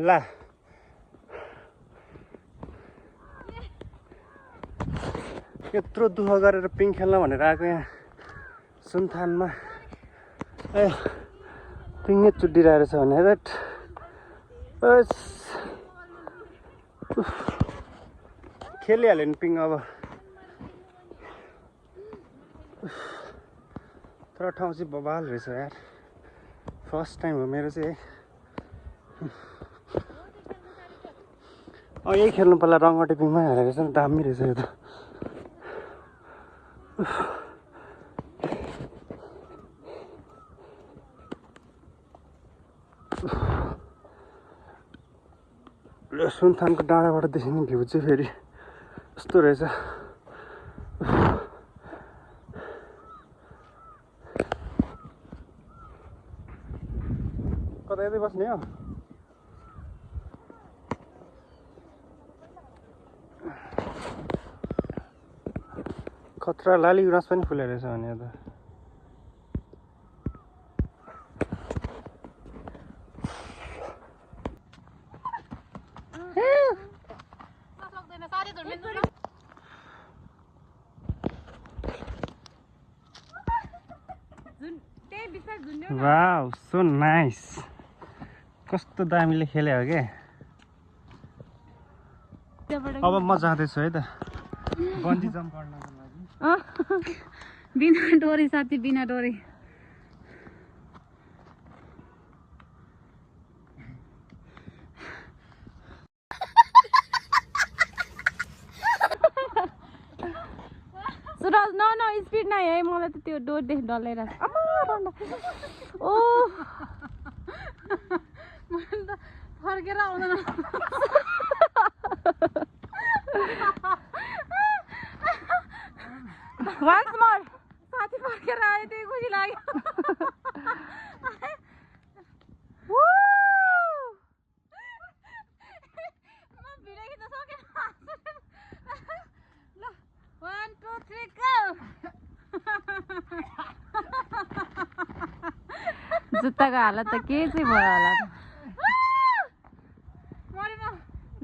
ला यत्रो दुःख गरेर पिङ खेल्न भनेर आएको यहाँ सुनथानमा ए पिङै चुडिरहेको छ भने खेलिहाल्यो नि पिङ अब तर ठाउँ चाहिँ बबाल रहेछ यार फर्स्ट टाइम हो मेरो चाहिँ यही खेल्नु पर्ला रङ्गटे पिङमै हालेको छ नि दामी रहेछ यो त सुनथानको डाँडाबाट देखिने भ्यू चाहिँ फेरि यस्तो रहेछ कता यतै बस्ने हो खतरा लाली गुराँस पनि फुलेको रहेछ भने त वाउ सो नाइस कस्तो दामीले खेल्यो हो क्या अब म जाँदैछु है त बन्जी जम्प गर्नको लागि बिना डोरी साथी बिना डोरी सुरज न स्पिड नै है मलाई त त्यो डोर देख डर लागिरहेको ओ मलाई त फर्केर आउँदैन once more साथी फर्केर आयो त्यही खुसी लाग्यो म भिडियो खिच्न सकेन ल 1 2 3 go जुत्ताको हालत त के चाहिँ भयो होला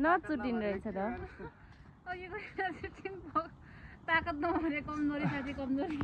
नचुटिन रहेछ त ताकत नभने कमजोरी साथी कमजोरी